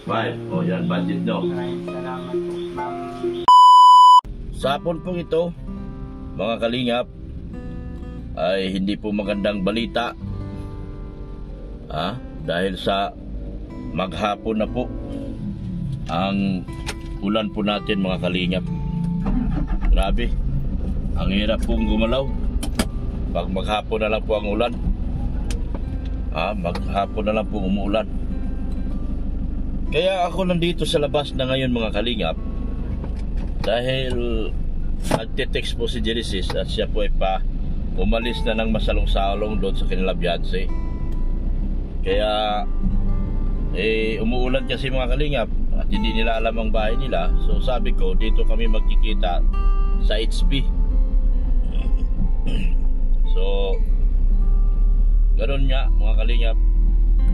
5. O yan, budget nyo. Maraming salamat po, ma'am. Sa hapon po ito, mga kalingap, ay hindi po magandang balita. Dahil sa maghapon na po ang ulan po natin, mga kalingap. Grabe, ang hirap pong gumalaw pag maghapon na lang po ang ulan. Maghapon na lang po umuulan. Kaya ako nandito sa labas na ngayon, mga kalingap, dahil nagte-text po si Genesis at siya po ay umalis na ng masalong-salong doon sa kanila Beyonce. Kaya umuulan kasi, mga kalingap, at hindi nila alam ang bahay nila. So sabi ko, dito kami magkikita sa HP. So ganun nga, mga kalingap,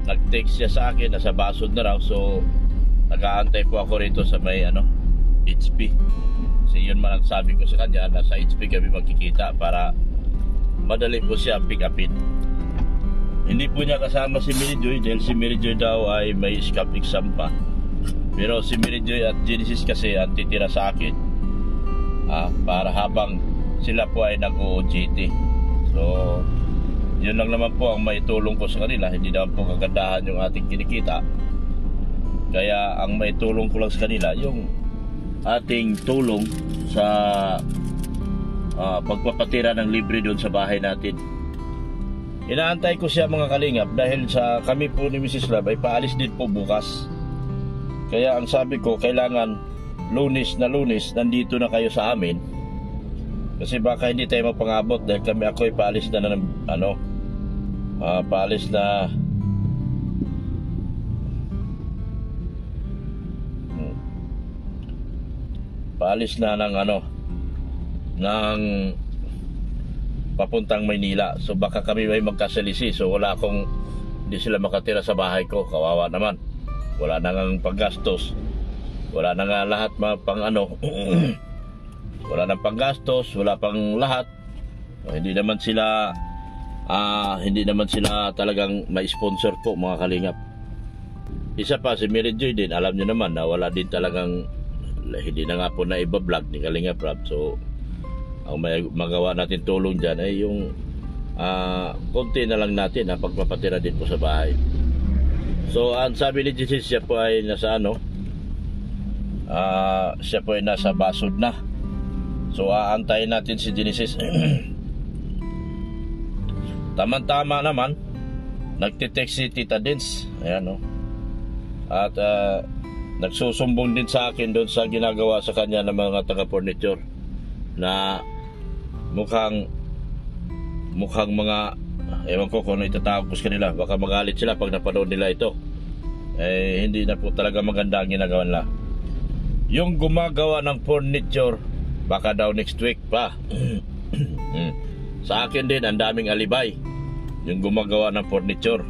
nag-text siya sa akin, nasa Basod na raw. So nag-aantay po ako rito sa may HP. Kasi yun man ang sabi ko sa kanya, nasa HP kami magkikita para madali po siya pick upin. Hindi po niya kasama si Mary Joy dahil si Mary Joy daw ay may scap exam pa. Pero si Mary Joy at Genesis kasi ang titira sa akin, para habang sila po ay nag-OJT. So yun lang naman po ang maitulong ko sa kanila. Hindi naman po kagandahan yung ating kinikita. Kaya ang maitulong ko lang sa kanila yung ating tulong sa pagpapatira ng libre doon sa bahay natin. Inaantay ko siya, mga kalingap, dahil sa kami po ni Mrs. Love ay paalis din po bukas. Kaya ang sabi ko, kailangan Lunes na Lunes nandito na kayo sa amin. Kasi baka hindi tayo mapangabot dahil ako ay paalis na ng paalis na ng papuntang Maynila. So baka kami may magkasalisi. So hindi sila makatira sa bahay ko. Kawawa naman. Wala na ngang paggastos. Wala na nga lahat wala nang panggastos, wala pang lahat. Hindi naman sila talagang ma-sponsor po, mga kalingap. Isa pa, si Mary Joy din, alam nyo naman na wala din talagang, hindi na nga po na iba-vlog ni Kalingap Rab. So ang magawa natin tulong dyan ay yung konti na lang natin pagpapatira din po sa bahay. So ang sabi ni Jesus, siya po ay nasa Basod na. So aantayin natin si Genesis. Tama-tama naman, nagtitext si Tita Dins. Ayan, at nagsusumbong din sa akin doon sa ginagawa sa kanya ng mga taga-furniture na mukhang mga, ewan ko kung ano itatawag ko sa kanila. Baka magalit sila pag napanood nila ito. Hindi na po talaga maganda ang ginagawa nila. Yung gumagawa ng furniture, baka daw next week pa. Sa akin din, ang daming alibay yung gumagawa ng furniture.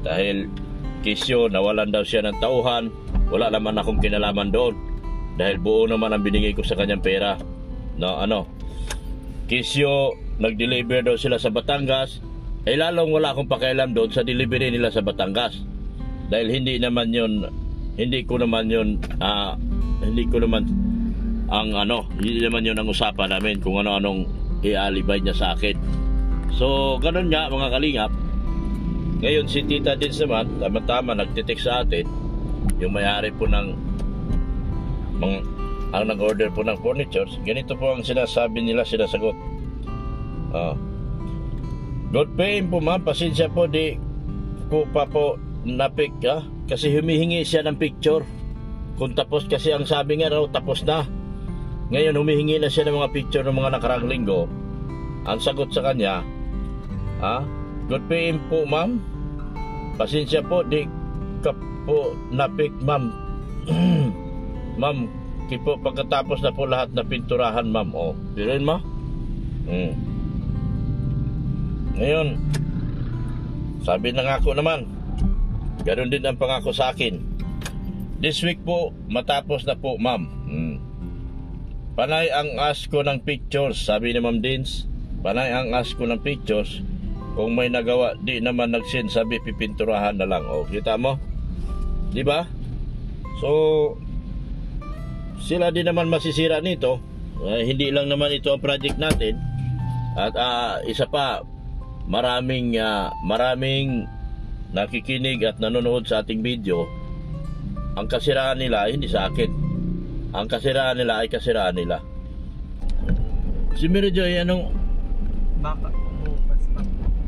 Dahil kisyo, nawalan daw siya ng tauhan. Wala naman akong kinalaman doon. Dahil buo naman ang binigay ko sa kanyang pera. Kisyo, nag-deliver daw sila sa Batangas. Lalong wala akong pakialam doon sa delivery nila sa Batangas. Dahil hindi naman yun ang usapan namin kung ano-anong i-alibay niya sa akin. So ganun nga, mga kalingap. Ngayon si Tita Dins naman, tama-tama nagtitext sa atin, yung may-ari po ang nag-order po ng furniture. Ganito po ang sinasabi nila, sinasagot. Good paying po, ma'am, pasensya po, di ko pa po napik kasi humihingi siya ng picture kung tapos, kasi ang sabi nga raw tapos na. Ngayon humihingi na siya ng mga picture ng mga nakarang linggo. Ang sagot sa kanya, good paying po, ma'am, pasensya po, di ka po napik, ma'am. Ma'am, kipo pagkatapos na po lahat na pinturahan, ma'am. Pirin mo? Ngayon, sabi na nga ako naman, ganoon din ang pangako sa akin. This week po, matapos na po, ma'am. Panay ang ask ko ng pictures, sabi ni Ma'am Dins. Panay ang ask ko ng pictures. Kung may nagawa, di naman nag-send, sabi pipinturahan na lang. Kita mo? Di ba? So, sila din naman masisira nito. Hindi lang naman ito ang project natin. At isa pa, maraming nakikinig at nanonood sa ating video. Ang kasiraan nila hindi sa akin. Ang kasiraan nila ay kasiraan nila. Si Mary Joy, anong Baka bukas pa.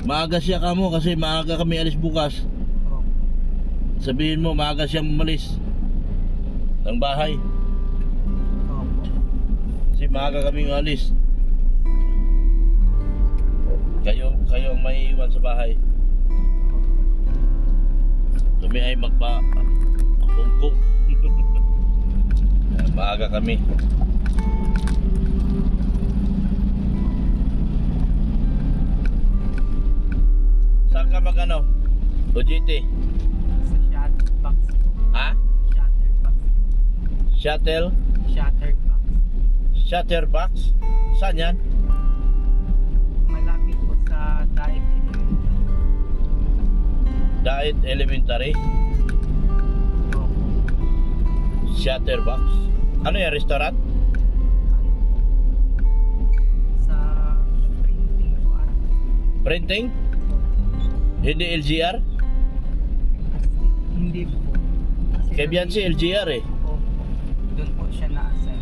maaga siya ka mo kasi maaga kami alis bukas. Oh. Sabihin mo maaga siya umalis ng bahay. Opo. Kasi maaga kami alis. Kayo ang may iwan sa bahay. Kami ay magpa-hongkong. Maaga kami. Saan ka mag-ano? OJT? Sa shutterbox po. Ha? Shutterbox. Shuttle? Shutterbox. Shutterbox? Saan yan? Malapit po sa Daig Daet Elementary? Opo. Shutterbox? Ano yan? Restaurant? Sa printing po. Printing? Hindi LGR? Hindi po. Kasi Kay Bianci LGR eh. Opo. Doon po siya na-assign.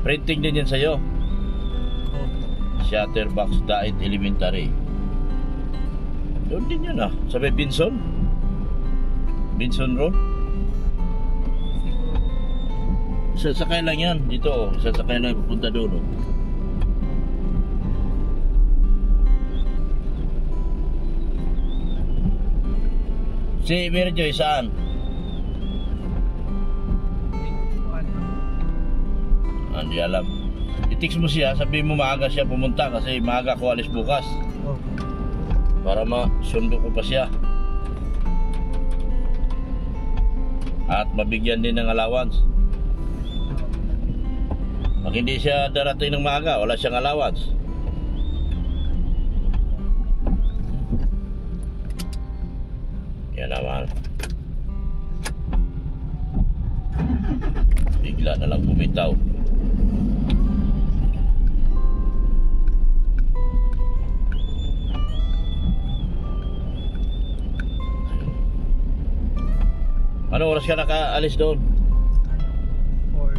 Printing din yan sa'yo. Opo. Shutterbox Daet Elementary. Doon din yan sa may Binson Road. Siguro. Sasakay lang yan dito. Sasakay lang pupunta doon. Si Mary Joy saan? Hindi ko po alam. Hindi alam. I-text mo siya, sabihin mo maaga siya pumunta kasi maaga ko alis bukas. Opo. Para masundo ko pa siya. At mabigyan din ng allowance. Pag hindi siya darating ng maaga, wala siyang allowance. Yan naman. Bigla na lang bumitaw. Ano oras ka nakaalis doon? Or,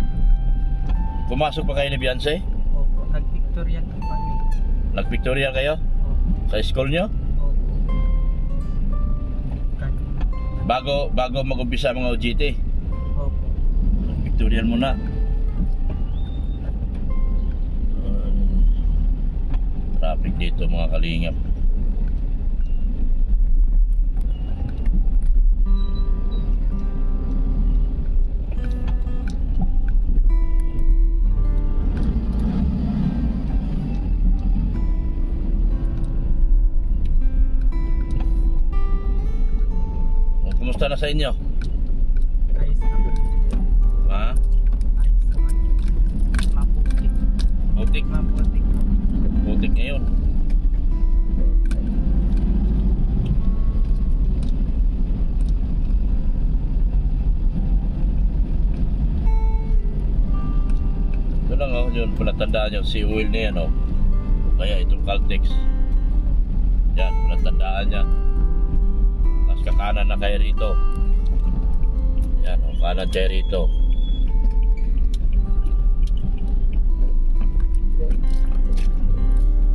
Pumasok pa kayo ni Beyonce? opo. Nag-Victorian po kami. Nag-Victoria kayo? Opo. Sa school nyo? Opo. Bago mag-umpisa mga OJT? Opo. Victorian muna. Traffic dito mga kalingap. Kumusta na sa inyo? Ayos naman. Ha? Ayos naman. Maputik. Putik. Maputik. Putik ngayon. Ito lang yun. Palatandaan yung sea oil na yan Kaya itong Caltex. Yan, palatandaan yan. Tapos kakanan na kayo rito. Yan, kanan kayo rito.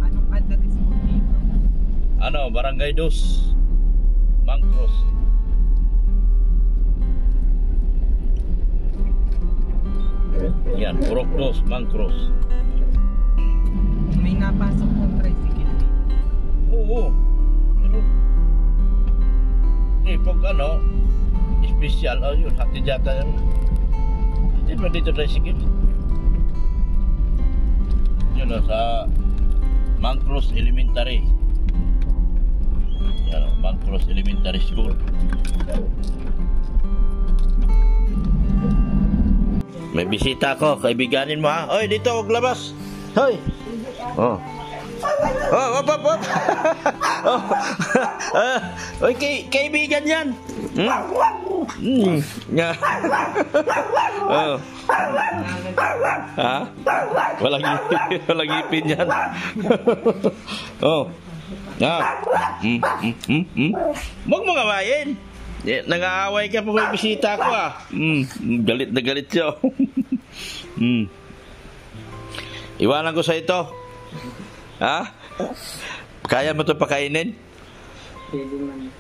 Anong address po dito? Barangay Dos Mangcros. Yan, Purok Dos Mangcros. May napasok pong tricycle dito. Oo. Pero pag special, yun, hatid yata yun. Hatid ba dito tricycle? Yun sa Mangcros Elementary. Yan Mangcros Elementary School. May bisita ko, kaibiganin mo ha. Oy, dito, huwag labas. Hoy. Oh. Oh, op, op, op. Oh. Oy, kaibigan yan. Nga. Oh. Ha? Walang ipin yan. Oh. Ah. Huwag mo ngawain. Nang-aaway ka pa may bisita ko ah. Galit na galit siya. Iwanan ko sa ito. Ha? Kaya mo ito pakainin? Pwede man.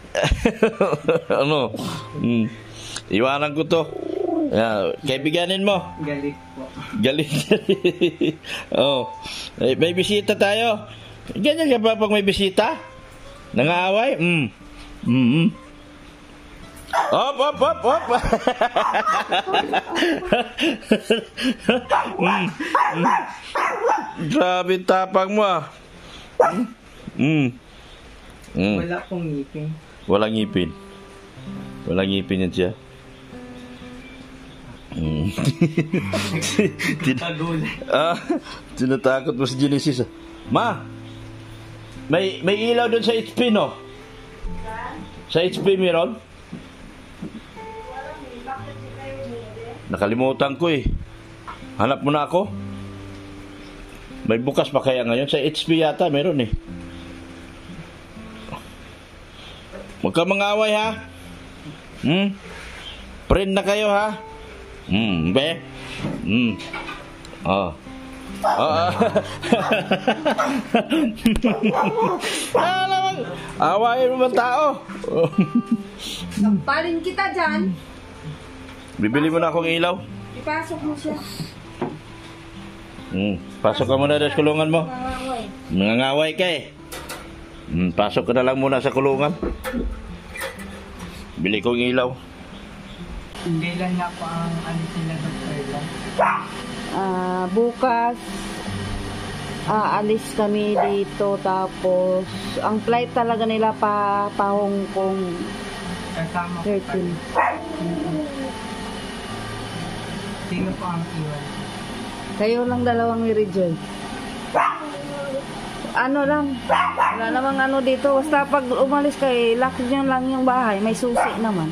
Ano? Iwanan ko to. Kaibiganin mo. Galit po. Galit. Oh. May bisita tayo. Ganyan ka ba pag may bisita? Nangaaway? Op, op, op, op. Grabe tapang mo ah. Wala pong ngipin. Walang ngipin. Walang ngipin yan siya. Tinatakot mo si Genesis. Ma, may ilaw doon sa HP, no? Sa HP meron? Nakalimutan ko eh. Hanap mo na ako. May bukas pa kaya ngayon? Sa HP yata meron eh. Huwag ka mangaway ha. Friend na kayo ha. Be. Alam, awayin mo ba tao? Sampalin kita dyan. Bibili mo na akong ilaw. Ipasok mo siya. Pasok ka muna sa kulungan mo. Mangaway. Nangangaway ka eh. Pasok ka na lang muna sa kulungan. Bili kong ilaw. Hindi lang na po ang sila Dr. Lang. Bukas alis kami dito, tapos ang flight talaga nila pa Hong Kong Kasama po 13. Sino po ang iwan? Kayo lang dalawang ni Rejoy. Ano lang, wala namang ano dito, basta pag umalis kayo, lock nyo lang yung bahay, may susi naman.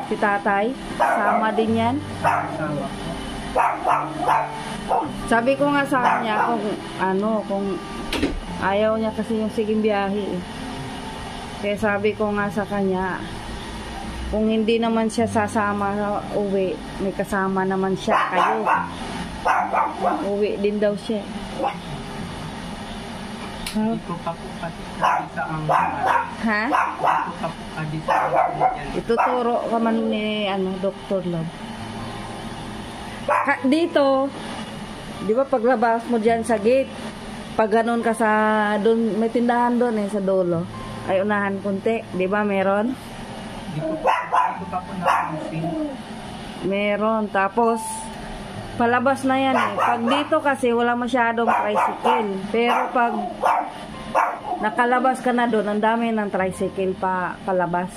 Si tatay, sama din yan. Kasama po. Sabi ko nga sa kanya kung ayaw niya kasi yung siging biyahe eh. Kaya sabi ko nga sa kanya, kung hindi naman siya sasama sa uwi, may kasama naman siya, kayo. Uwi din daw siya. Hindi ko pa po kasi sa ang Ha? Hindi ko pa po kasi sa ang Ituturo ka man ni Dr. Love. Dito, di ba paglabas mo dyan sa gate, pag ganun ka sa, doon, may tindahan doon eh, sa dulo. Ay unahan kunti, di ba meron? Hindi ko pa po napansin. Meron, tapos palabas na yan eh. Pag dito kasi wala masyadong tricycle. Pero pag nakalabas ka na doon, ang dami ng tricycle palabas.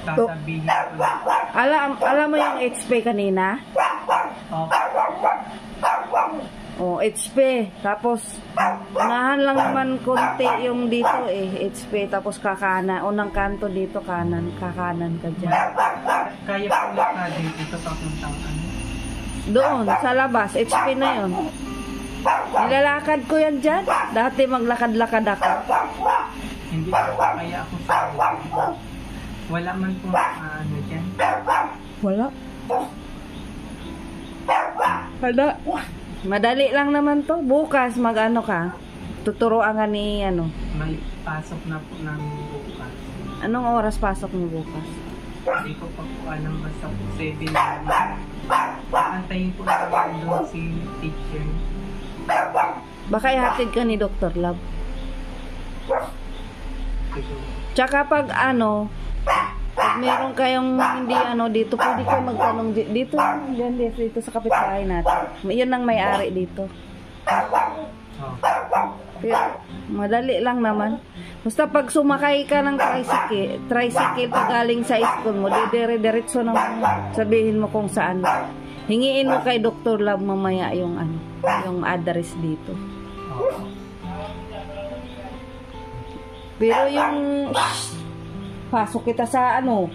Sasabihin ko lang. Alam mo yung HP kanina? Oh, HP. Tapos, unahan lang naman konti yung dito eh. HP. Tapos kakanan. Unang kanto dito, kanan. Kakanan ka dyan. Kaya po lakadin ito papuntang ano? Doon, sa labas. HP na yun. Nilalakad ko yan dyan. Dati maglakad-lakad ako. Hindi po kaya ako sa wala man po ano dyan. Wala. Wala. Madali lang naman to. Bukas mag-ano ka. Tuturuan ka ni May pasok na po namin bukas. Anong oras pasok mo bukas? Hindi ko pa po alam, basta po 7 na. Antayin po namin doon si teacher. Baka ihatid ka ni Dr. Love. Tsaka pag pag meron kayong hindi dito, pwede kayo magtanong dito sa kapitbahay natin. Yun ang may-ari dito. Pero madali lang naman. Basta pag sumakay ka ng tricycle pag galing sa school mo, dire-diretso naman sabihin mo kung saan. Hingiin mo kay Dr. Love mamaya yung ano, yung address dito. Opo. Pero yung pasok kita sa ano,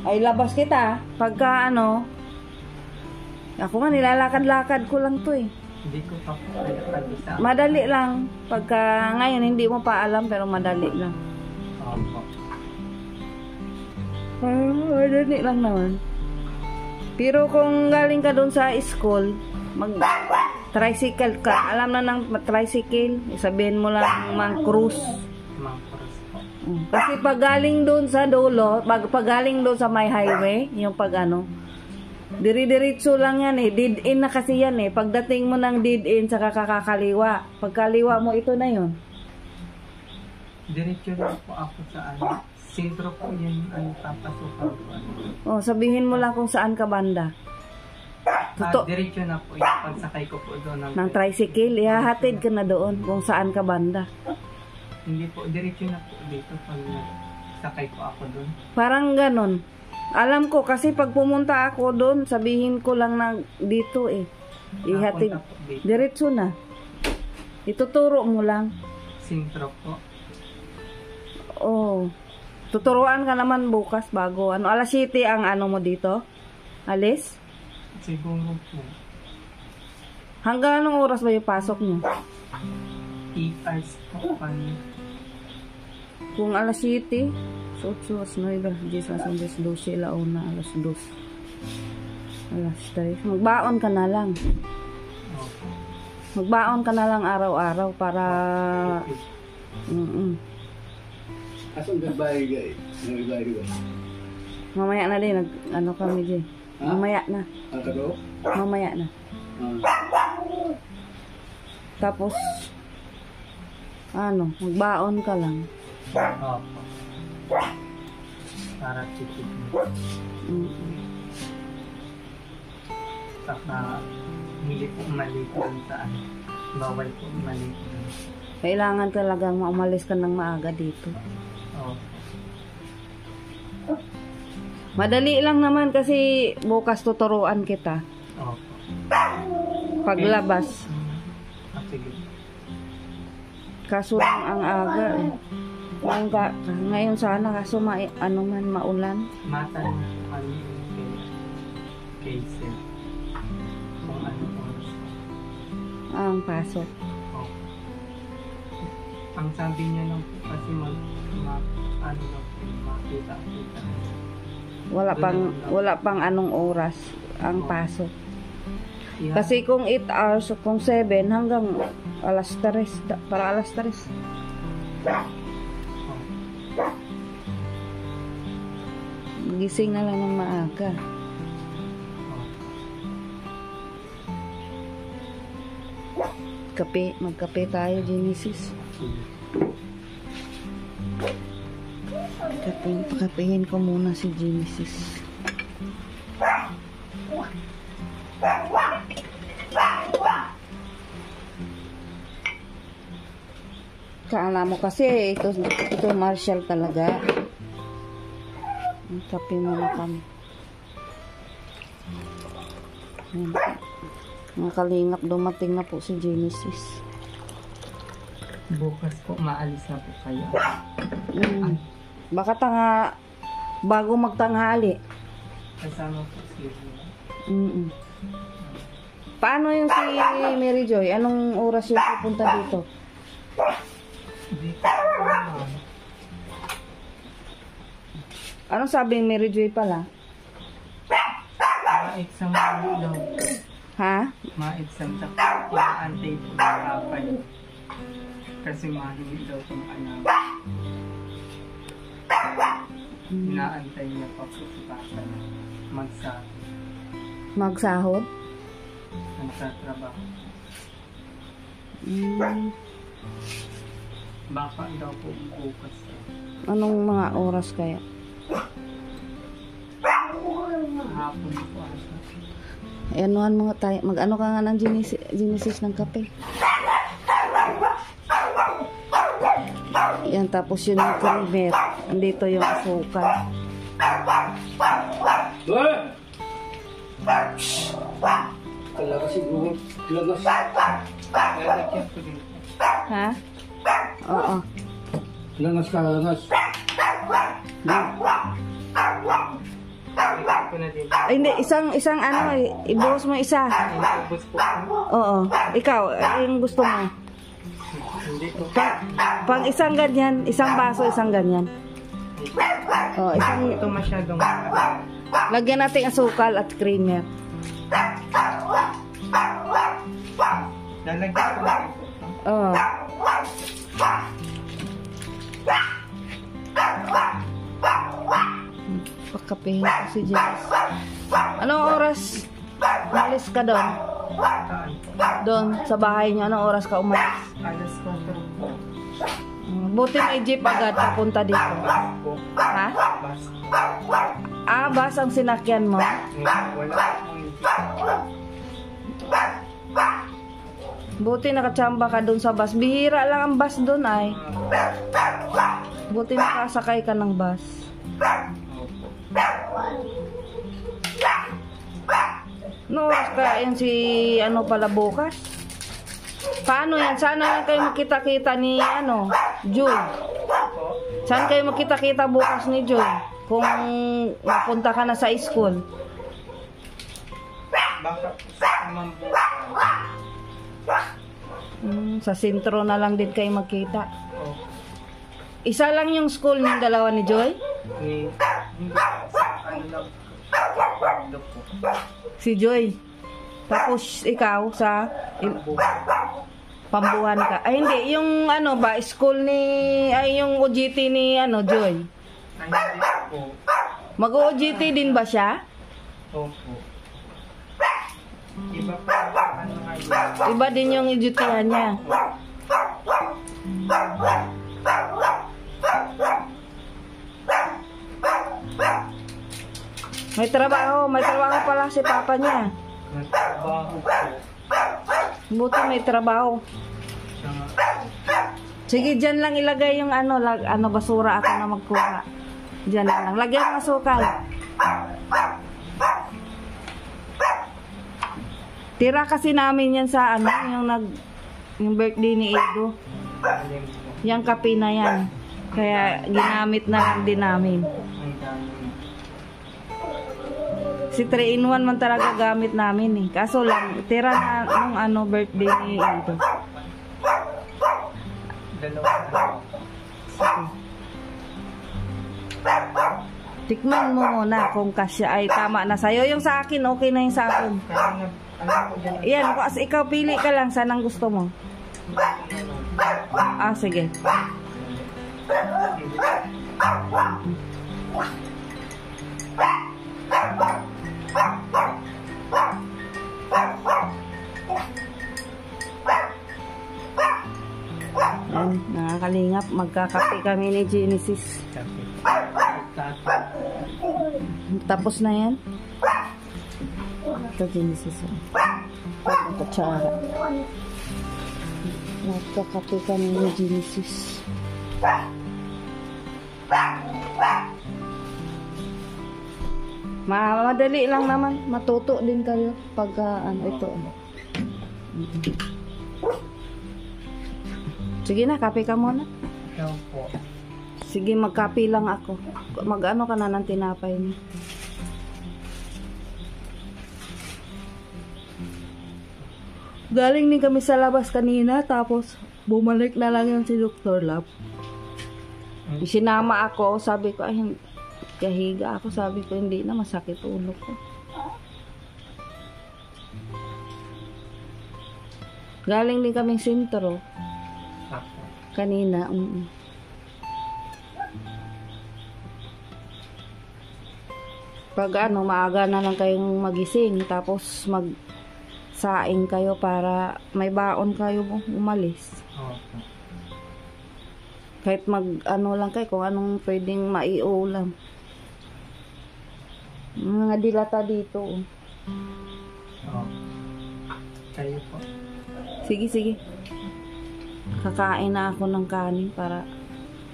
ay labas kita. Pagka ano, ako nga nilalakad-lakad ko lang to eh. Hindi ko pa po nagkakabisa. Madali lang. Pagka ngayon hindi mo pa alam pero madali lang. Opo. Madali lang naman. Pero kung galing ka doon sa school, mag-tricycle ka. Alam na ng tricycle, sabihin mo lang mag-cruise. Mang Cross po. Kasi pag galing doon sa dulo, pag galing doon sa may highway, yung pag ano, diri-diritso lang yan eh. Dead in na kasi yan eh. Pagdating mo ng dead in, saka kakakaliwa. Pagkaliwa mo, ito na yun. Diretso lang po ako sa ano. Sentro po yun ang papasukan ko. Oh, sabihin mo lang kung saan ka banda. Diretso na po yung pagsakay ko po doon. Ng tricycle, ihahatid ka na doon kung saan ka banda. Hindi po, diretso na po dito pag sakay po ako doon. Parang ganon. Alam ko kasi pag pumunta ako doon, sabihin ko lang na dito eh. Ihatid. Napunta po dito. Diretso na. Ituturo mo lang. Sentro po. Oh. Tuturuan ka naman bukas bago ano. Alas 7 ang ano mo dito? Alis? Siguro po. Hanggang anong oras ba yung pasok mo? 8 hours po kami. Kung alas 7, 8, 9, 10, 11, 12, launa, alas 2. Alas 3. Magbaon ka na lang. Opo. Magbaon ka na lang araw-araw para... Asong gabay guys. Mamaya na din, ano kami din. Ha? Mamaya na. Ako? Mamaya na. Tapos, ano, magbaon ka lang. Opo. Para tipid mo. Saka hindi po maliit doon sa ano. Bawal po maliit doon. Kailangan talagang umalis ka ng maaga dito. Opo. Madali lang naman kasi bukas tuturuan kita. Opo. Paglabas. Sige. Kaso lang ang aga eh. Ngayon sana kaso ano man maulan. Matanong po kami kay Sir kung ano oras po. Ang pasok. Opo. Ang sabi niya lang po kasi ano lang po, makita-kita. Wala pang anong oras ang pasok. Yeah. Kasi kung 8 hours, kung 7 hanggang alas 3, para alas 3. Gising na lang ng maaga. Magkape tayo, Genesis. Pakapihin ko muna si Genesis. Kaala mo kasi ito Marshall talaga. Kape muna kami. Ayan. Mga kalingap, dumating na po si Genesis. Bukas po maalis na po kayo. Baka bago magtanghali. Kasama po siya. Paano yung si Mary Joy? Anong oras yung pupunta dito? Dito po naman. Anong sabi ng Mary Joy pala? Ma-exam daw. Ha? Ma-exam sa inaantay po ng kapay. Kasi mahingi daw itong anak. Inaantay niya pa po si kapay. Magsahod? Nagtatrabaho. Baka daw po bukas. Anong mga oras kaya? Hapon po asa. Anuhan mga tayo. Mag-ano ka nga ng Genesis ng kape. Yan, tapos yun yung creamer. Andito yung asukal. Talaga siguro. Lagas. Lalagyan ko din. Ha? Oo. Langas ka, langas. Lalagyan ko na din. Ay, hindi, isang ano, ibuhos mo isa. Ubus po. Oo. Ikaw, yung gusto mo. Hindi ko. Pang isang ganyan, isang baso, isang ganyan. Oo, isang, Ito masyadong lagyan natin asukal at creamer. lalagyan ko na din. Oo. Pagkapihin ko si Jess. Anong oras umalis ka doon? Saan po? Doon, sa bahay niyo, anong oras ka umalis? Alas 4 po. Buti may jeep agad papunta dito. Bus po. Ha? Bus. Ah, bus ang sinakyan mo? Wala akong Buti nakachamba ka doon sa bus. Bihira lang ang bus doon ay. Buti nakasakay ka ng bus. No oras ka yan si ano pala bukas? Paano yan? Sana lang kayo makita-kita ni ano, Joy. Saan kayo makita-kita bukas ni Joy? Kung mapunta ka na sa school. baka po sa mambukan. Sa sentro na lang din kayo magkita. Oh. Isa lang yung school ng dalawa ni Joy? Hindi sa ano lang po. Si Joy. Tapos ikaw sa Pambuhan ka. Ay hindi, yung ano ba, school ni, ay yung OJT ni ano, Joy. Ay, hindi po. Mag-OJT din ba siya? Opo. Iba pa ano ngayon. Iba din yung ijutihan niya. May trabaho pala si papa niya. Nagtrabaho po. Buti may trabaho. Sige, dyan lang ilagay yung ano, basura ako na magkuha. Dyan lang. Lagyan ng asukal. Tira kasi namin yan sa ano, yung birthday ni Edo. Yung kape na yan. Kaya ginamit na lang din namin. Si 3-in-1 man talaga gamit namin eh. Kaso lang, tira na nung ano, birthday ni Edo. Tikman mo muna kung kasya ay tama na sa'yo. Yung sa akin, okay na yung sa akin. Yan, kung ikaw pili ka lang, saan ang gusto mo? Ah, sige. Yan, nakakalingap. Magkakape kami ni Genesis. Tapos na yan. Ito Genesis. Ito tsara. Magkakape kami ni Genesis. Madali lang naman. Matuto din kayo pagka ano ito. Sige na, kape ka muna. Ikaw po. Sige, magkape lang ako. Mag-ano ka na ng tinapay niya. Galing din kami sa labas kanina, tapos bumalik na lang yung si Dr. Love. Sinama ako, sabi ko, ay, kahiga ako, sabi ko, hindi na, masakit ulo ko. Galing din kaming sentro. Kanina, Pag ano, maaga na lang kayong magising, tapos magsaing kayo para may baon kayo umalis. Kahit ano lang kayo, kung anong pwedeng maiulam. Mga dilata dito. Kayo po. Sige, sige. Kakain na ako ng kanin para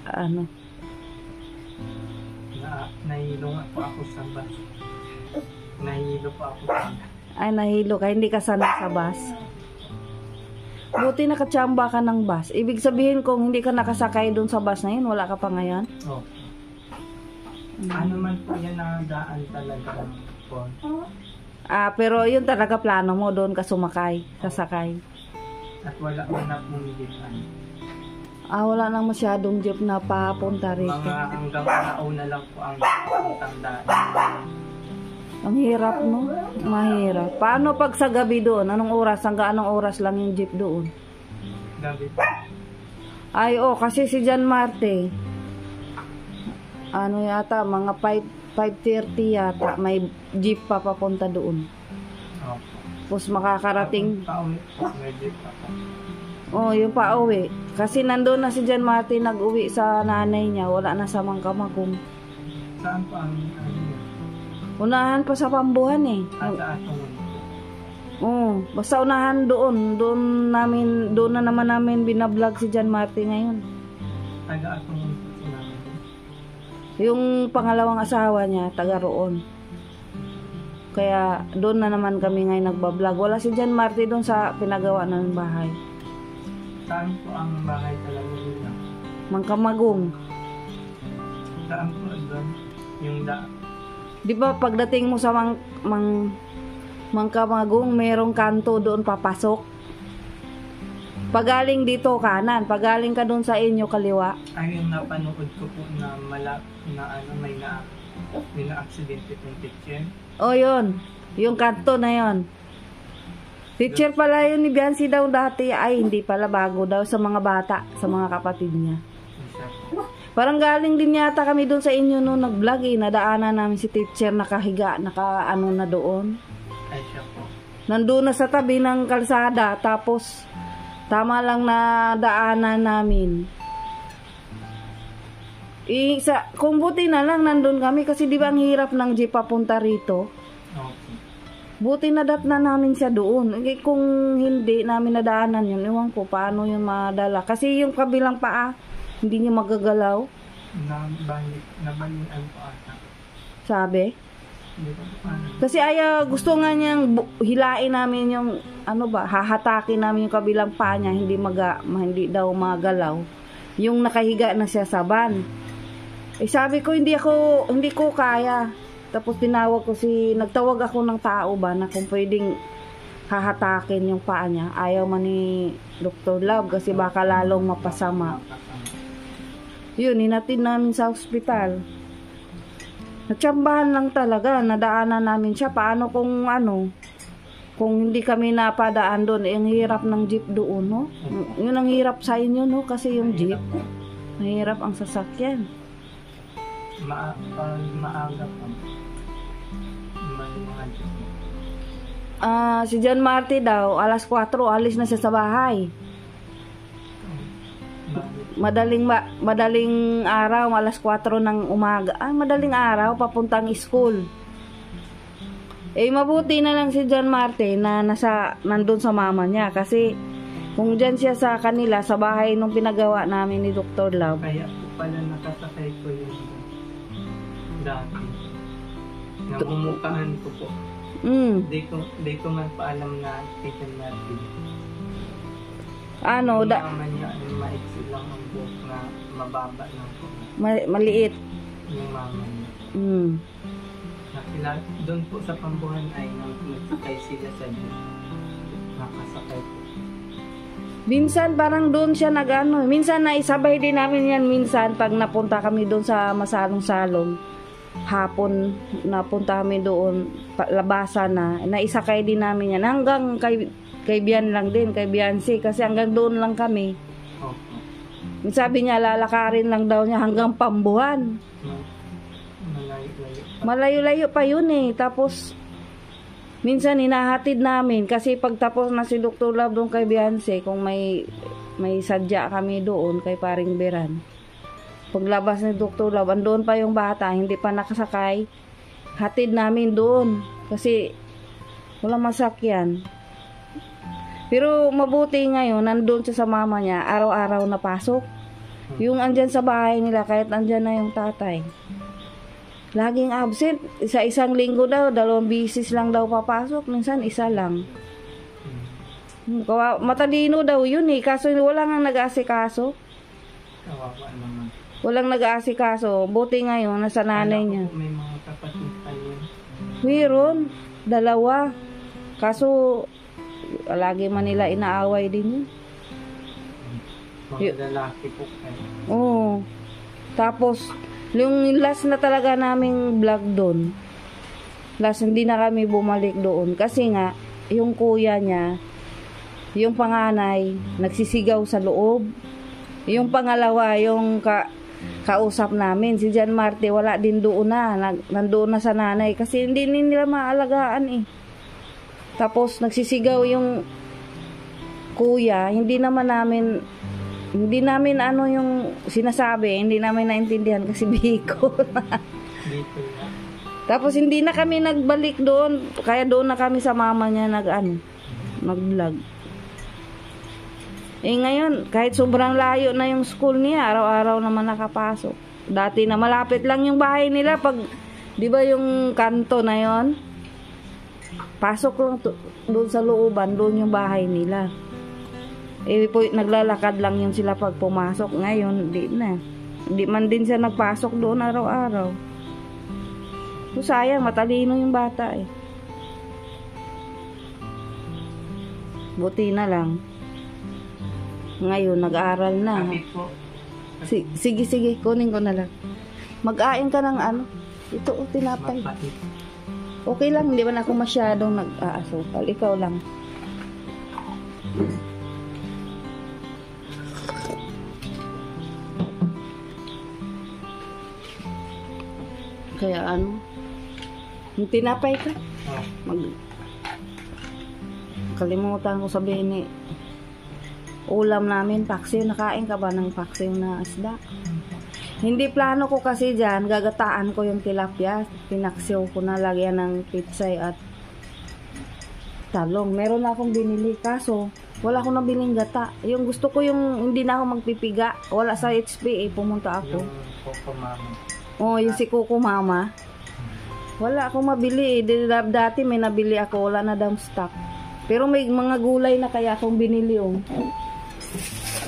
ano. Nahilo nga po ako sa bus. Nahilo po ako sa Ay, nahilo ka. Hindi ka sanay sa bus. Buti nakatsamba ka ng bus. Ibig sabihin kung hindi ka nakasakay dun sa bus na yun, wala ka pa ngayon? Opo. Ano man po yan na daan talaga po. Pero yun talaga plano mo, doon ka sumakay, sasakay. At wala man na pong gitan. Wala nang masyadong jeep na papunta rito. Mga hanggang nauna lang po ang tandaan. Ang hirap, no? Mahirap. Paano pag sa gabi doon? Anong oras? Hanggang anong oras lang yung jeep doon? Gabi po. Ay, kasi si John Marte, ano yata, mga 5:30 yata, may jeep pa papunta doon. Opo. Tapos makakarating. Pauwi po, may jeep pa po. Yung pauwi. Kasi nandun na si John Marte nag-uwi sa nanay niya. Wala na sa Mangkamagong. Saan po ang ano yun? Unahan pa sa Pambuhan eh. Sa Atungon po. Basta unahan doon. Doon na naman namin binablog si John Marte ngayon. Taga Atungon po sinabi. Yung pangalawang asawa niya, taga roon. Kaya doon na naman kami ngayon nagbablog. Wala si John Marte doon sa pinagawa ng bahay. Saan po ang bahay talaga nila? Mangkamagong. Saan po doon? Yung Di ba pagdating mo sa Mangkamagong, merong kanto doon papasok? Pagaling dito kanan, pagaling ka doon sa inyo kaliwa. Ay, yung napanood ko po na may na-aksidente ng teacher. Yun. Yung kanto na yun. Teacher pala yun ni Biancy daw dati. Ay, hindi pala, bago daw sa mga bata, sa mga kapatid niya. Parang galing din yata kami doon sa inyo noon nag-vlog nadaanan namin si teacher nakahiga, nakaano na doon. Ay, siya po. Nandun na sa tabi ng kalsada, tapos tama lang na daanan namin. Kung buti na lang nandun kami kasi di ba ang hirap ng jeep papunta rito. Okay. Buti na na namin siya doon. Kung hindi namin nadaanan yun, iwan ko paano yun madala. Kasi yung kabilang paa, hindi niya magagalaw. Nabalian po ata. Sabi? Hindi ko paano. Kasi gusto nga niyang hilain namin yung, hahatakin namin yung kabilang paa niya, hindi daw magalaw. Yung nakahiga na siya sa van. Sabi ko, hindi ko kaya. Tapos nagtawag ako ng tao ba na kung pwedeng hahatakin yung paa niya. Ayaw man ni Dr. Love kasi baka lalong mapasama. Yun, hinatid namin sa ospital. Natsambahan lang talaga, nadaanan namin siya. Paano kung hindi kami napadaan doon, ang hirap ng jeep doon, no? Yun ang hirap sa inyo, no? Kasi yung jeep, mahirap ang sasakyan. Maaga pa. Si John Marte daw, alas 4, alis na siya sa bahay. Madaling araw, alas 4 ng umaga. Madaling araw, papuntang school. Mabuti na lang si John Marte na nandun sa mama niya. Kasi, kung dyan siya sa kanila, sa bahay nung pinagawa namin ni Dr. Love. Kaya po pala nakasakay ko yung dati. Namumukahan ko po. Di ko man pa alam na si John Marte. Mama niya, maiksi lang ang buhok na mababa lang po. Maliit. Yung mama niya. Doon po sa Pambuhan ay nagsakay sila sa jeep. Nakasakay po. Minsan parang doon siya minsan naisabay din namin yan minsan pag napunta kami doon sa masalong-salong. Hapon napunta kami doon, labasan na, naisakay din namin yan hanggang kay Bian lang din, kay Biancy, kasi hanggang doon lang kami. Sabi niya lalakarin lang daw niya hanggang Pambuhan. Malayo-layo pa yun tapos minsan hinahatid namin kasi pagtapos na si Dr. Love doon kay Biancy, kung may sadya kami doon kay Paring Beran, paglabas ni Dr. Love, andoon pa yung bata, hindi pa nakasakay, hatid namin doon kasi wala masakyan. Pero mabuti ngayon, nandun siya sa mama niya, araw-araw na pasok. Yung andyan sa bahay nila, kahit andyan na yung tatay. Laging absent. Sa isang linggo daw, 2 bisis lang daw papasok. Minsan, 1 lang. Matalino daw yun eh. Kaso wala nga nag-aasikaso. Kawawa naman. Walang nag-aasikaso. Buti ngayon, nasa nanay Alam niya. ko may mga kapatid pa yun. Meron. 2. Kaso, lagi man nila inaaway din yun. Mga lalaki po kayo. Oo. Tapos, yung last na talaga naming vlog doon, last hindi na kami bumalik doon. Kasi nga, yung kuya niya, yung panganay, nagsisigaw sa loob. Yung pangalawa, yung kausap namin, si Jan Marte, wala din doon na. Nandoon na sa nanay. Kasi hindi nila maalagaan eh. Tapos, nagsisigaw yung kuya, hindi namin ano yung sinasabi, hindi namin naintindihan kasi Bicol. Dito na. Tapos hindi na kami nagbalik doon, kaya doon na kami sa mama niya nag-vlog. Ngayon, kahit sobrang layo na yung school niya, araw-araw naman nakapasok. Dati na malapit lang yung bahay nila pag, di ba yung kanto na yon? Pasok lang doon sa looban, doon yung bahay nila. Naglalakad lang yun sila pag pumasok. Ngayon, di na. Di man din siya nagpasok doon araw-araw. So, sayang, matalino yung bata eh. Buti na lang. Ngayon, nag-aaral na. Kami po. Sige, kunin ko na lang. Mag-ain ka ng ano. Ito, tinapay. Mapait. Okay lang, hindi man ako masyadong nag-aasukal. Ikaw lang. Kaya ano, yung tinapay ka, kalimutan ko sabihin ulam namin, paksiw. Nakain ka ba ng paksiw na isda? Hindi plano ko kasi dyan, gagataan ko yung tilapia. Pinaksiw ko na, lagyan ng pitsay at talong. Meron na akong binili, kaso wala akong nabiling gata. Yung gusto ko yung hindi na ako magpipiga. Wala sa HP pumunta ako. Yung Coco Mama. Yung si Coco Mama. Wala akong mabili dati may nabili ako, wala na daw stock. Pero may mga gulay na kaya akong binili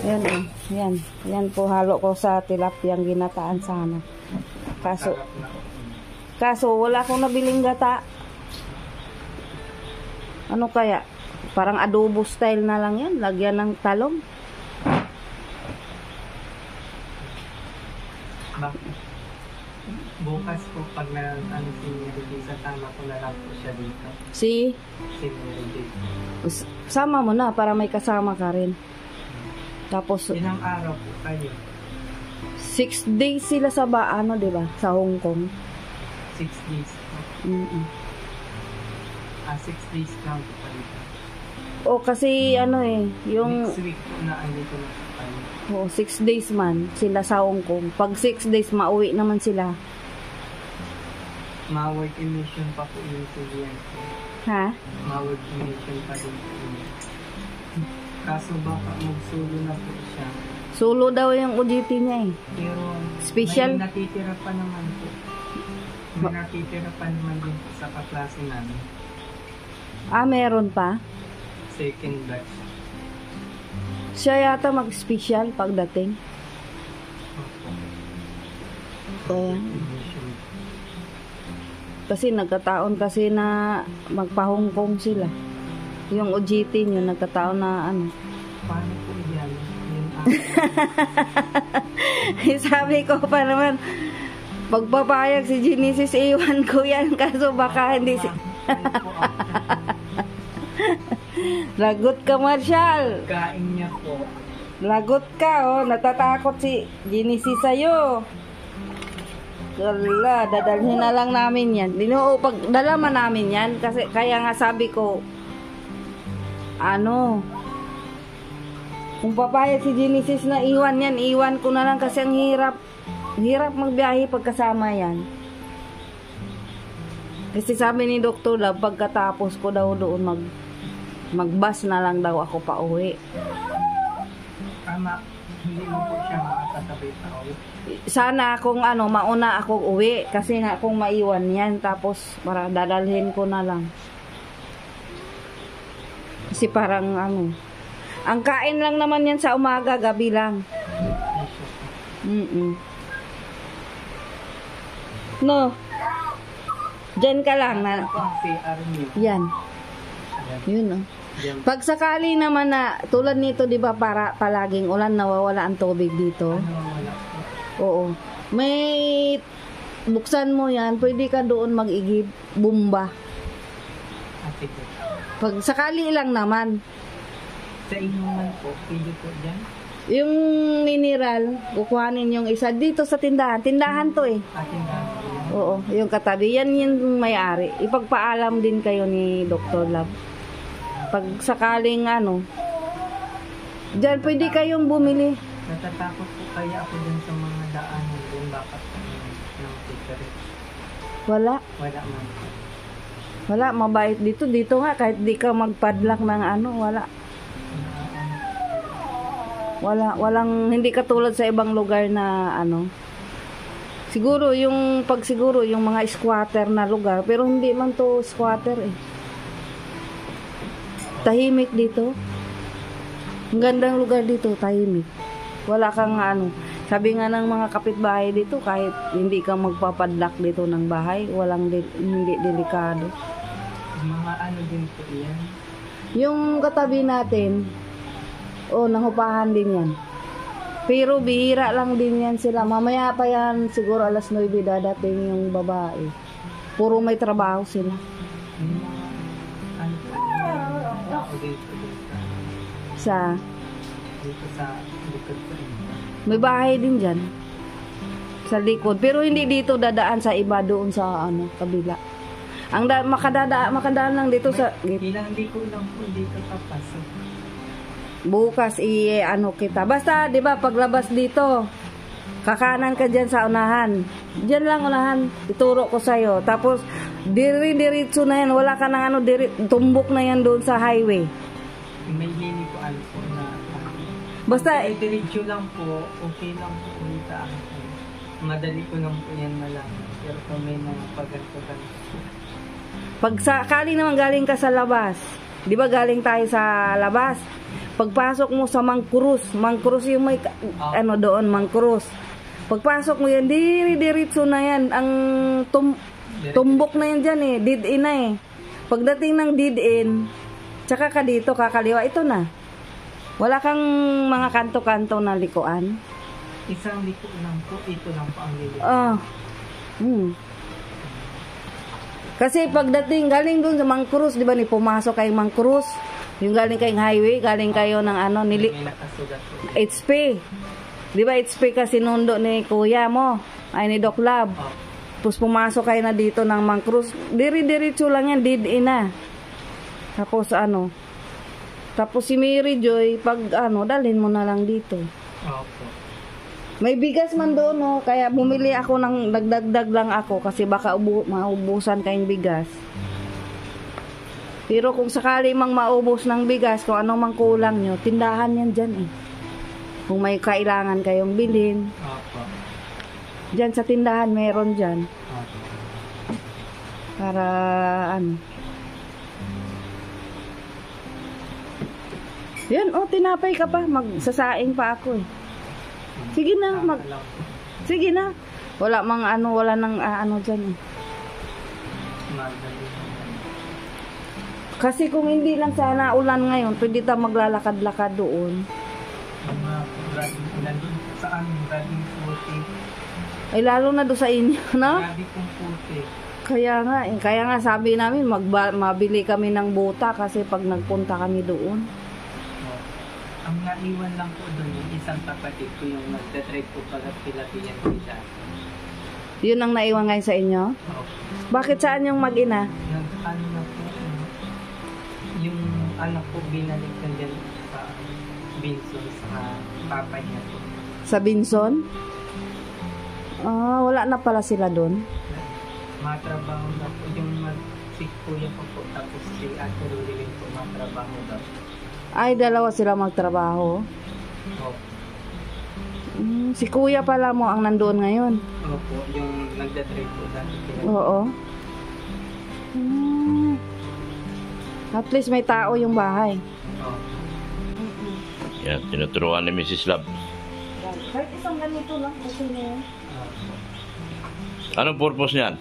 Ayan Yan po halo ko sa tilapiyang ginataan sana. Kaso wala akong nabiling gata. Ano kaya? Parang adobo style na lang yan. Lagyan ng talong. Bukas po pag si Mary J, sa tama ko na lang po siya dito. Si Mary J. sama mo na para may kasama ka rin. Tapos Ilang araw po kayo? 6 days sila sa di ba? Sa Hong Kong. 6 days po. 6 days lang po kayo. Kasi yung next week po na andito na po kayo. 6 days man sila sa Hong Kong. Pag 6 days mauwi naman sila. Ma-work emission pa po yung CBN po. Ha? Ma-work emission pa din po. Kaso baka magsulo na po siya. Solo daw yung OJT niya eh. Pero Special? may natitira pa naman po. May natitira pa naman din po sa kaklase namin. Meron pa? Second batch. Siya yata mag-special pagdating. Kaya, Emission. kasi nagkataon kasi na magpa-Hong Kong sila. Yung OJT niyo nagkataon na Paano po yan? Sabi ko pa naman, pagpapayag si Genesis, iwan ko yan. Kaso baka hindi Lagot ka, Marshall. Kain niya po. Lagot ka, natatakot si Genesis sa'yo. Wala, dadalhin na lang namin yan. Pagdala man namin yan, kasi kaya nga sabi ko, kung papayag si Genesis na iwan yan, iwan ko na lang kasi ang hirap magbiyahe pagkasama yan. Kasi sabi ni Dr. Love, pagkatapos ko daw doon magbus na lang daw ako pa uwi. Tama. Hindi mo po siya makakasabay sa uwi. Sana kung ano, mauna ako uwi. Kasi nga kung maiwan yan, tapos para dadalhin ko na lang. Kasi parang ano, ang kain lang naman yan sa umaga, gabi lang. No. Diyan ka lang na. Ito ang CR niyo. Yan. Ayan. Yun oh. Diyan. Pag sakali naman na tulad nito, 'di ba, para palaging ulan, nawawala ang tubig dito. Ano wala po? Oo. May buksan mo 'yan, pwede ka doon mag-igib bomba. Ate ko. Pag sakali lang naman. Sa inyo man po, pwede po dyan. Yung mineral, kukuhanin yung isa dito sa tindahan. Tindahan 'to eh. Ating gagawin. Oo, yung katabi. Yan yung may-ari. Ipagpaalam din kayo ni Dr. Love. Pag sakaling ano, dyan pwede kayong bumili. Natatakot po kaya ako dun sa mga daanan dun. Bakit ng ticket? Wala. Wala man. Wala, mabait dito. Dito nga, kahit di ka magpadlock ng ano, wala. Walang, hindi katulad sa ibang lugar na ano. Siguro, yung mga squatter na lugar, pero hindi man to squatter eh. Tahimik dito. Ang gandang lugar dito, tahimik. Wala kang ano. Sabi nga ng mga kapitbahay dito, kahit hindi ka magpapadlock dito ng bahay, hindi delikado. Mga ano din po yan. Yung katabi natin, nahupahan din yan. Pero bihira lang din yan sila. Mamaya pa yan, siguro alas 9 dadating yung babae. Puro may trabaho sila. Yung mga ano po, yung tao dito dito sa likod po inyo. May bahay din dyan. Sa likod. Pero hindi dito dadaan sa iba doon sa kabila. Ang makadaan lang dito sa Ilang liko lang po dito papasok. bukas kita. Basta 'di ba paglabas dito, kakanan ka diyan sa unahan. Diyan lang unahan, ituro ko sa iyo. Tapos diretso na yan, wala ka nang tumbok na yan doon sa highway. May hini po ano po na Basta diretso lang po, okay lang po dito ang madali ko lang po yan malaman. Pero kung may mga paganto-ganto. pag sakali naman galing ka sa labas, 'di ba galing tayo sa labas? Pagpasok mo sa Mangkrus yung may doon, Mangkrus. Pagpasok mo yan, diretso na yan. Ang tumbok na yan dyan eh. Dead-in na eh. Pagdating ng dead-in, tsaka ka dito, kakaliwa, ito na. Wala kang mga kanto-kanto na likuan. Isang liko lang po, ito lang po ang liliko. Kasi pagdating, galing doon sa Mangkrus, di ba, pumasok kayong Mangkrus, yung galing kayong highway, galing kayo ng May nakasugat po. HP. Di ba HP kasi sinundo ni kuya mo, ay ni Doc Lab. Tapos pumasok kayo na dito ng Mangkrus, diretso lang yan, dead-in na. Tapos tapos si Mary Joy, pag dalhin mo na lang dito. Opo. May bigas man doon, kaya bumili ako ng dagdag lang ako kasi baka maubusan kayong bigas. Pero kung sakali mang maubos ng bigas, kung ano mang kulang nyo, tindahan yan dyan eh. Kung may kailangan kayong bilhin, Opo. dyan sa tindahan, meron dyan. Opo. Para Yan, tinapay ka pa. Magsasaing pa ako eh. Sige na, sige na. Wala mang wala nang dyan eh. Kasi kung hindi lang sana ulan ngayon, pwede tayo maglalakad-lakad doon. Saan? Rading puti. Ay lalo na doon sa inyo, no? Rading puti. Kaya nga sabi namin, mabili kami ng buta kasi pag nagpunta kami doon. Ang naiwan lang po doon, yung isang kapatid ko yung nagtatry po pala Philippine visa. Yun ang naiwan ngayon sa inyo? Bakit saan yung mag-ina? Ano na po, yung anak ko binalik na din sa Binson sa papa niya po. Sa Binson? Wala na pala sila doon? Matrabaho na po yung mag-sick po yung po tapos si Ate Rudy po matrabaho daw. Ay, dalawa sila magtrabaho? Oh. Si kuya pala mo ang nandoon ngayon. Opo, yung nagda-drive po dati. Oo. At least may tao yung bahay. Oo. Yan, tinuturuan ni Mrs. Love. Kahit isang ganito lang, kasi na yun. Anong purpose niyan?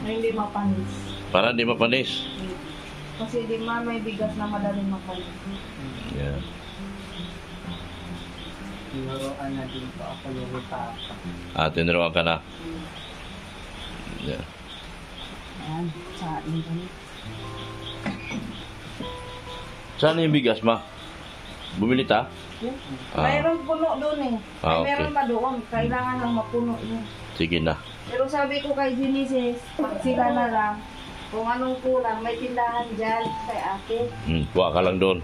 Na hindi mapanis. Para hindi mapanis. Kasi di man may bigas na madaling mapanis. Yan. Tinuruan na din po ako yung papa. Tinuruan ka na. Yan. Ayan, sa inyo. Saan yung bigas, ma? Bumili ta? Mayroon puno doon eh. Ah, okay. Mayroon pa doon. Kailangan lang mapuno yun. Sige na. Pero sabi ko kay Genesis, pag sila na lang, kung anong kulang, may tindahan dyan kay ate. Kuha ka lang doon.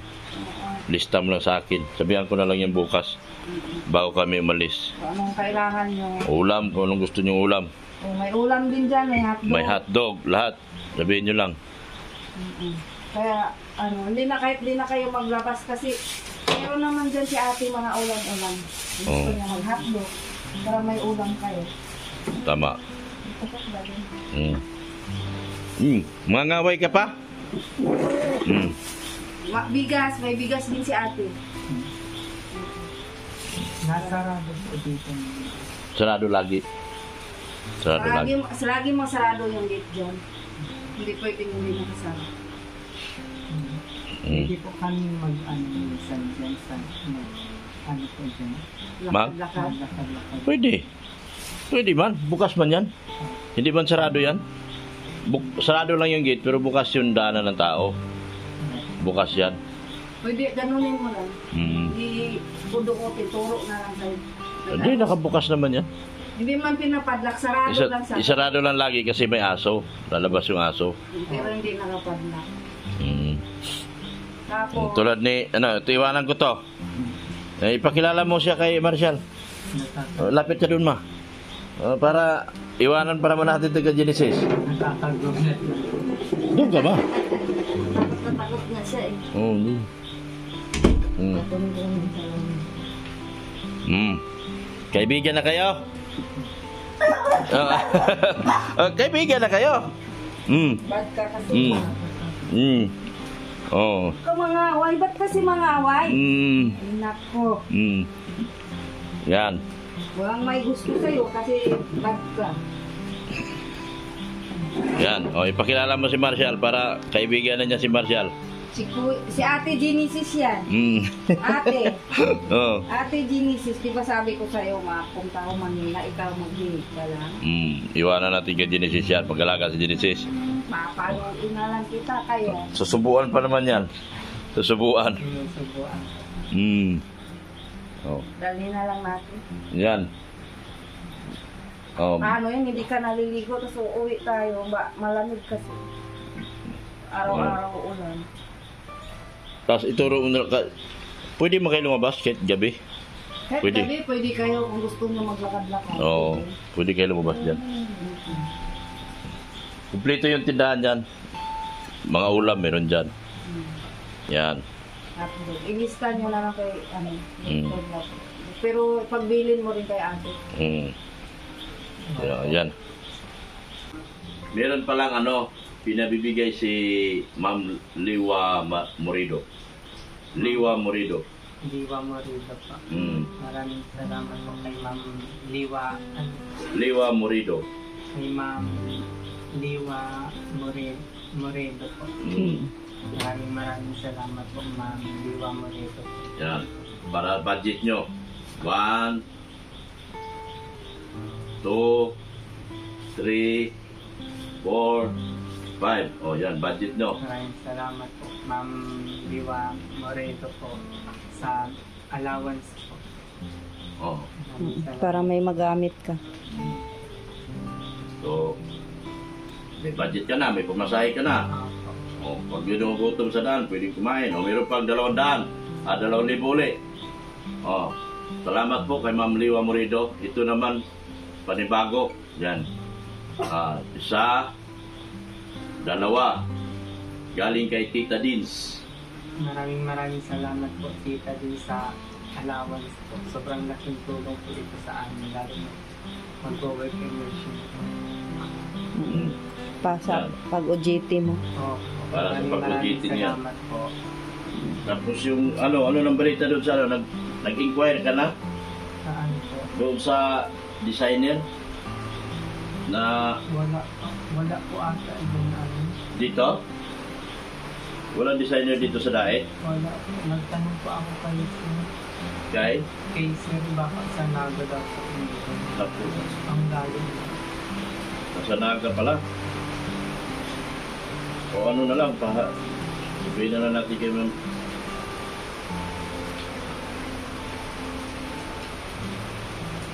Lista mo lang sa akin. Sabihan ko na lang yan bukas. Bago kami umalis. Kung anong kailangan nyo. Ulam, kung anong gusto nyo ulam. Oh, may ulam din dyan, may hotdog. May hotdog, lahat. Sabihin nyo lang. Kaya, hindi na kayo maglabas kasi meron naman dyan si ate mga ulam-ulam. Gusto niya mag-hotdog para may ulam kayo. Tama. Mga ngaway ka pa? Bigas, may bigas din si ate. Nasarado po dito. Sarado lagi. Sarado lagi. Lagi mo sarado yung gate dyan. Hindi pwedeng hindi nakasara. Hindi po kami mag-minsan dyan sa ano po dyan. Lakad-lakad. Lakad-lakad. Pwede. Pwede man. Bukas man yan. Hindi man sarado yan. Sarado lang yung gate pero bukas yung daanan ng tao. Bukas yan. Pwede, ganunin mo lang. Hindi pudukotin, turo na lang kayo. Hindi, nakabukas naman yan. Hindi man pinapadlak, sarado lang sa... Isarado lang lagi kasi may aso. Lalabas yung aso. Pero hindi nakapadlak. Tapos, Tulad ni, iwanan ko to. Ipakilala mo siya kay Marshall. Lapit ka dun, ma. Para iwanan para mo natin ito kay Genesis. Nakakagulat. Doon ka ba? takot nga siya eh. Oo, doon. Kaibigan na kayo? Kaibigan na kayo? Bad ka kasi. Oh. Ka mga away, ba't kasi mga away? Nako. Yan. Walang may gusto sa'yo kasi bad ka. Yan. O, ipakilala mo si Marshall para kaibigan na niya si Marshall. Si Ate Genesis yan. Ate. Oh. Ate Genesis, di ba sabi ko sa'yo, mapunta ko Manila, ikaw mag-hihit ka lang. Iwanan natin kay Genesis yan. Pag-alaga si Genesis. Papaluin na lang kita kayo. Susubuan pa naman yan. Susubuan. Oh. Dali na lang natin. Yan. Paano yun, hindi ka naliligo, tapos uuwi tayo. Malamig kasi. Araw-araw ulan. Tapos ituro mo na, pwede mo kayo lumabas kahit gabi? Kahit Pwede. gabi, pwede kayo kung gusto nyo maglakad-lakad. Oo, pwede kayo lumabas dyan. Kumpleto yung tindahan dyan. Mga ulam meron dyan. Yan. Ilista nyo na lang kay pero pagbilin mo rin kay ate. Yan. Meron palang pinabibigay si Ma'am Liwa Morido. Liwa Morido. Liwa Morido po. Maraming salamat po kay Ma'am Liwa. Liwa Morido. Kay Ma'am Liwa Morido po. Maraming salamat po Ma'am Liwa Morido. Yan. Para budget nyo. 1, 2, 3, 4, 5. O yan, budget nyo. Maraming salamat po Ma'am Liwa Morido po sa allowance po. Para may magamit ka. So, may budget ka na, may pamasahe ka na. Pag ginugutom sa daan, pwedeng kumain. Mayroon pang 200, 2,000 ulit. Salamat po kay Ma'am Liwa Morido. Ito naman, panibago. Yan. 1, 2, galing kay Tita Dins. Maraming salamat po Tita Dins sa allowance po. Sobrang laking tulong po ito sa amin, lalo na mag-work immersion po. Pa sa pag-OJT mo. Oh, Para sa pag-OJT niya. salamat po. Tapos yung ano nang balita doon sa nag-inquire ka na Saan po? doon sa designer na Wala po ata ibang ano. dito? Walang designer dito sa Daet? Wala po. Nagtanong po ako Kay? kay sir, baka sa Naga daw po. Naku, Ang lalim. nasa Naga pala. O ano na lang, sabihin na lang natin kay ma'am.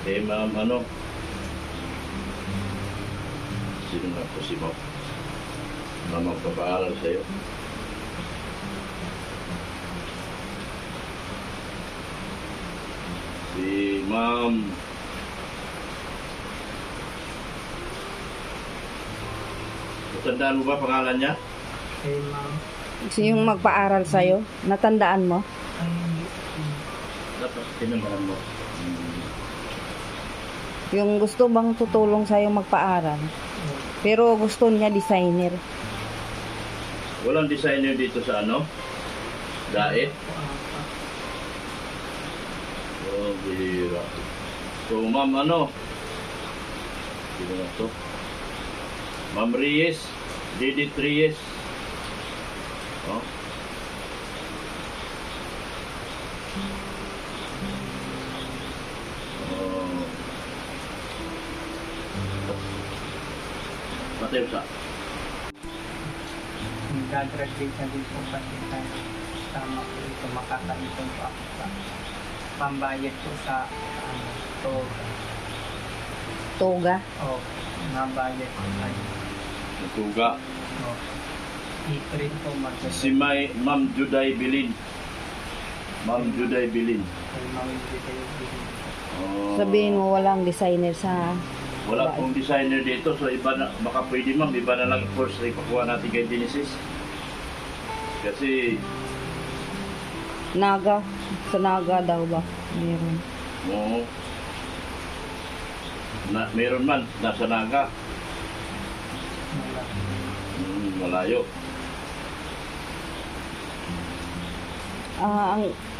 Kay ma'am ano? Sino nga po si ma'am? Ma'am magpapaaral sa'yo. Si ma'am Tandaan mo ba pangalan niya? Kay ma'am. So, yung magpaaral sa'yo, natandaan mo? Ay, hindi. Dapat tinandaan mo. Yung gusto bang tutulong sa'yo magpaaral? Pero gusto niya designer. Walang designer dito sa ano? Daet? Oh, bihira. So, ma'am ano? Sino na to? Ma'am Reyes, Didit Reyes. Oh. Oh. Matay sa. Nag-graduate na din po kasi tayo. Tama po ito. Makakaipon po ako sa pambayad po sa Toga. o nabayad po tayo. Natuga. O, April po Si Ma'am Juday Bilin. Ma'am Juday Bilin. Kay mawindi kayo din. Oh. Sabihin mo walang designer sa... Wala pong designer dito, so iba na, baka pwede ma'am, iba na lang course na ipakuha natin kay Genesis. Kasi, Naga. Sa Naga daw ba? Meron. oo, meron man, nasa Naga, Wala. malayo.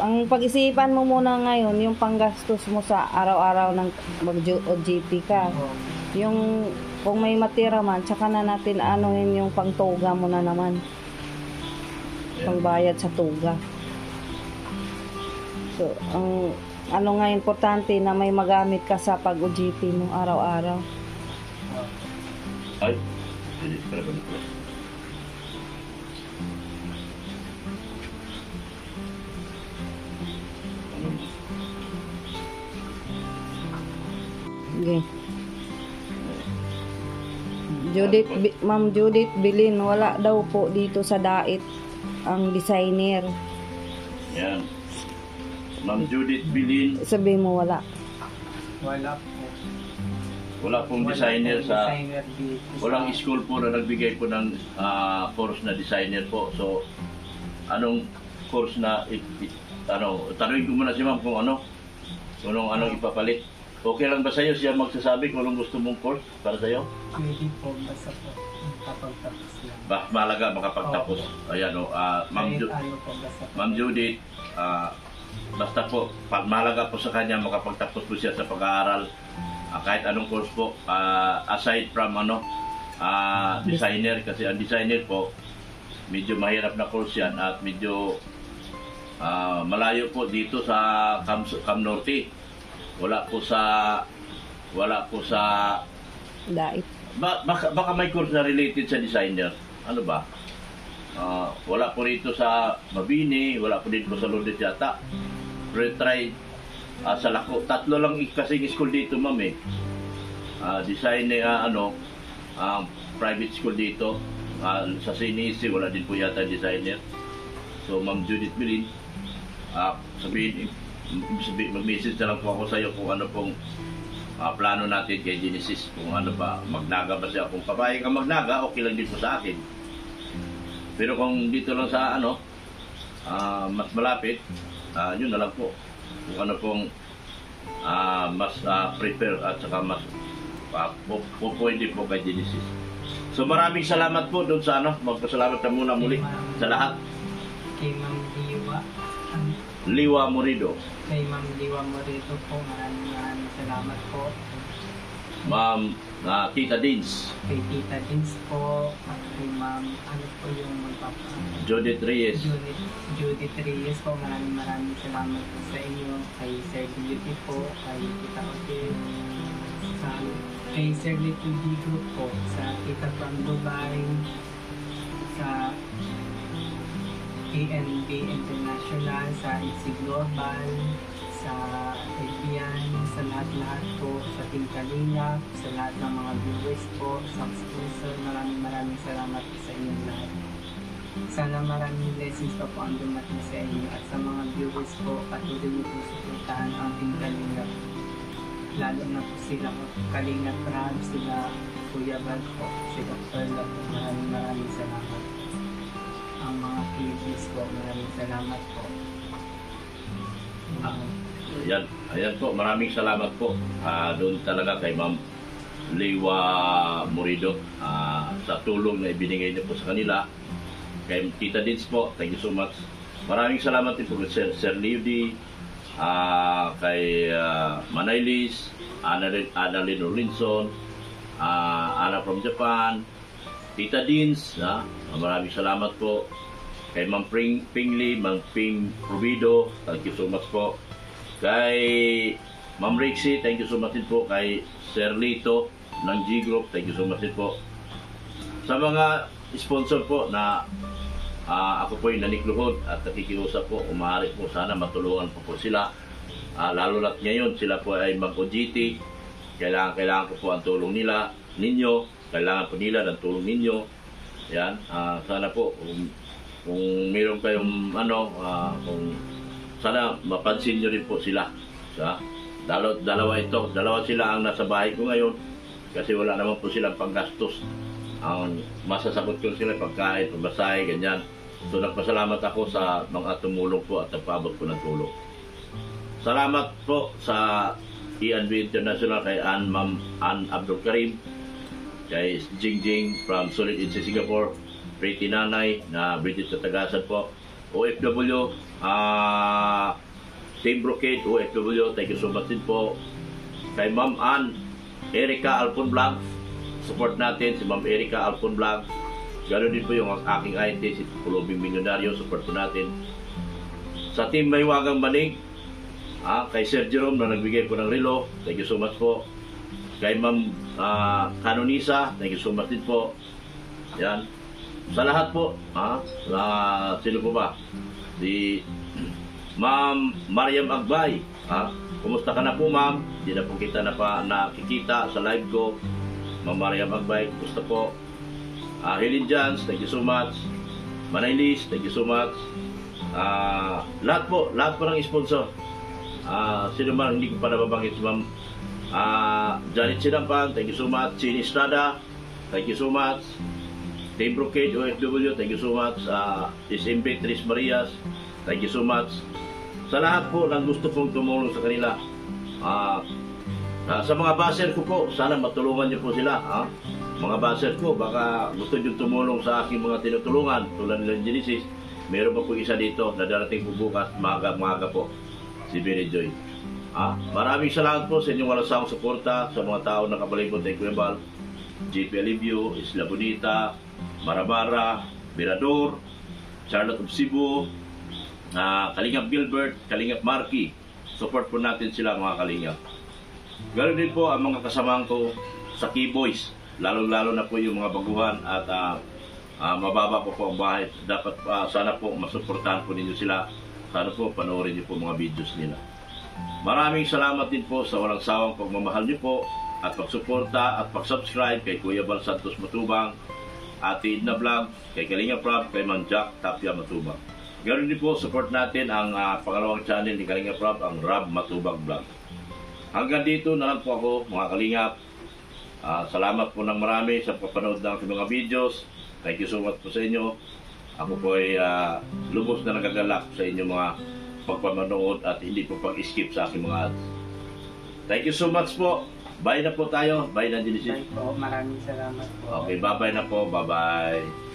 Ang pag-isipan mo muna ngayon, yung panggastos mo sa araw-araw ng mag-OJT ka. O, Yung kung may matira man, tsaka na natin anuhin yung pangtoga mo na naman. Pangbayad sa toga. So, ang ano nga importante na may magamit ka sa pag-OJT mo araw-araw. o, Ay, hindi, pala ba nito? Okay. Ma'am Judith Bilin, wala daw po dito sa Daet ang designer. Yan. Ma'am Judith Bilin, Sabi mo wala. wala po. wala pong Wala designer pong sa... designer dito Walang sa- school po na nagbigay po ng course na designer po. So, anong course na tanungin ko muna si ma'am kung anong ipapalit. Okay lang ba sa'yo siya magsasabi kung anong gusto mong course para sa'yo? Pwede po, basta po. Kapag tapos lang. Malaga makapagtapos. Ayan Kahit ano po, basta po. Ma'am Judith, basta po, malaga po sa kanya makapagtapos po siya sa pag-aaral. Kahit anong course po, aside from designer, kasi ang designer po, medyo mahirap na course yan at medyo malayo po dito sa Cam Norte. Wala po sa Daet. baka may course na related sa designer. Ano ba? Wala po rito sa Mabini, wala po dito sa Lourdes yata. Pero try sa Lako. 3 lang kasing school dito, ma'am eh. Private school dito. Sa Sinisi, wala din po yata designer. So, Ma'am Judith Bilin, mag-message na lang po ako sa iyo kung ano pong plano natin kay Genesis. Kung ano ba, magnaga ba siya. Kung papayag ka magnaga, okay lang din po sa akin. Pero kung dito lang sa mas malapit, yun na lang po. kung ano pong mas prefer at saka mas pwede po kay Genesis. So maraming salamat po doon sa magpasalamat na muna muli sa lahat. Kay Ma'am Liwa Morido. Kay Ma'am Liwa Morito po, maraming salamat po. Ma'am Tita Dins. Kay Tita Dins po, at kay Ma'am, ano po yung Judith Reyes. Judith Reyes po, maraming salamat po sa inyo. Kay Sir Beauty po, kay Tita Otil, kay Sir Little Digo po, sa Tita from Dubai, sa ANB International, sa IC Global, sa FBN, sa lahat-lahat po, sa Team Kalingap, sa lahat ng mga viewers po, sa sponsor, maraming salamat po sa inyong lahat. Sana maraming blessings pa po ang dumating sa inyo at sa mga viewers po, patuloy niyo po suportahan ang Team Kalingap. Lalo na po sila Kalingap Rab, sila Kuya Val po, sila Perla po, maraming salamat. Ang mga PBs po, maraming salamat po. Ayan po, maraming salamat po doon talaga kay Ma'am Liwa Morido sa tulong na ibinigay niyo po sa kanila. Kay Tita Dins po, thank you so much. Maraming salamat din po kay Sir Leody, kay Manaylis, Annalyn Orlinson, Anna from Japan, Tita Dins, maraming salamat po. Kay Ma'am Pingli, Ma'am Ping Provido, thank you so much po. Kay Ma'am Rixie, thank you so much din po. Kay Sir Lito ng G-Group, thank you so much din po. Sa mga sponsor po na ako po yung nanikluhod at nakikiusap po, umahari po sana matulungan po sila. Lalo na ngayon sila po ay mag-OGT, kailangan ko po ang tulong ninyo, kailangan po nila ng tulong ninyo. Yan, sana po kung meron kayong kung sana mapansin nyo rin po sila. Dalawa sila ang nasa bahay ko ngayon kasi wala naman po silang panggastos. Ang masasagot ko sila pagkain, pagbasahe, ganyan. So nagpasalamat ako sa mga tumulong po at nagpaabot po ng tulong. Salamat po sa ENB International kay Ma'am Ann Abdul Karim, kay Jingjing from Solid in Singapore, Pretty Nanay na British na Tagasan po, OFW, Team Brocade, OFW, thank you so much din po. Kay Ma'am Ann Erica Alpon Blanc, support natin si Ma'am Erica Alpon Blanc. Ganoon din po yung aking IT, si Kulubing Milyonaryo, support po natin. Sa Team Maywagang Manig, kay Sir Jerome na nagbigay po ng relo, thank you so much po. Kay Ma'am Canonisa, thank you so much din po. Yan. Sa lahat po, sino po ba? Si Ma'am Mariam Agbay, kumusta ka na po ma'am? Hindi na po kita nakikita sa live ko. Ma'am Mariam Agbay, kumusta po? Helen Jans, thank you so much. Manaylis, thank you so much. Lahat po ng sponsor. Sino man hindi ko pa nababanggit, Ma'am Janet Sinampang, thank you so much. Chini Estrada, thank you so much. Team Brocade, OFW, thank you so much. SMB Tris Marias, thank you so much. Sa lahat po ng gusto pong tumulong sa kanila. Sa mga baser ko po, sana matulungan niyo po sila. Mga baser ko, baka gusto niyo tumulong sa aking mga tinutulungan, tulad ng Genesis. Meron pa po isa dito na darating po bukas, maga po, si Benny Joy. Maraming salamat po sa inyong walang sawang suporta sa mga tao na kabalibot ng Kuya Val, JP Alivio, Isla Bonita, Marabara, Mirador, Charlotte of Cebu, Kalingap Gilbert, Kalingap Marky. Support po natin sila mga Kalingap. Ganoon din po ang mga kasamahan ko sa Keyboys, lalo na po yung mga baguhan at mababa po ang bahay. Dapat sana po masuportahan po ninyo sila. Sana po panoorin niyo po mga videos nila. Maraming salamat din po sa walang sawang pagmamahal niyo po at pagsuporta at pag-subscribe kay Kuya Val Santos Matubang, Ate Edna Vlog, kay Kalinga Prab, kay Man Jack Tapia Matubang. Ganoon din po, support natin ang pangalawang channel ni Kalinga Prab, ang Rab Matubang Vlog. Hanggang dito na lang po ako mga Kalingap. Salamat po ng marami sa papanood ng mga videos. Thank you so much po sa inyo. Ako po ay lubos na nagagalak sa inyo mga pagpamanood at hindi po pag-skip sa aking mga ads. Thank you so much po. Bye na po tayo. Bye na, Genesis. Bye po. Maraming salamat po. Okay, bye-bye na po. Bye-bye.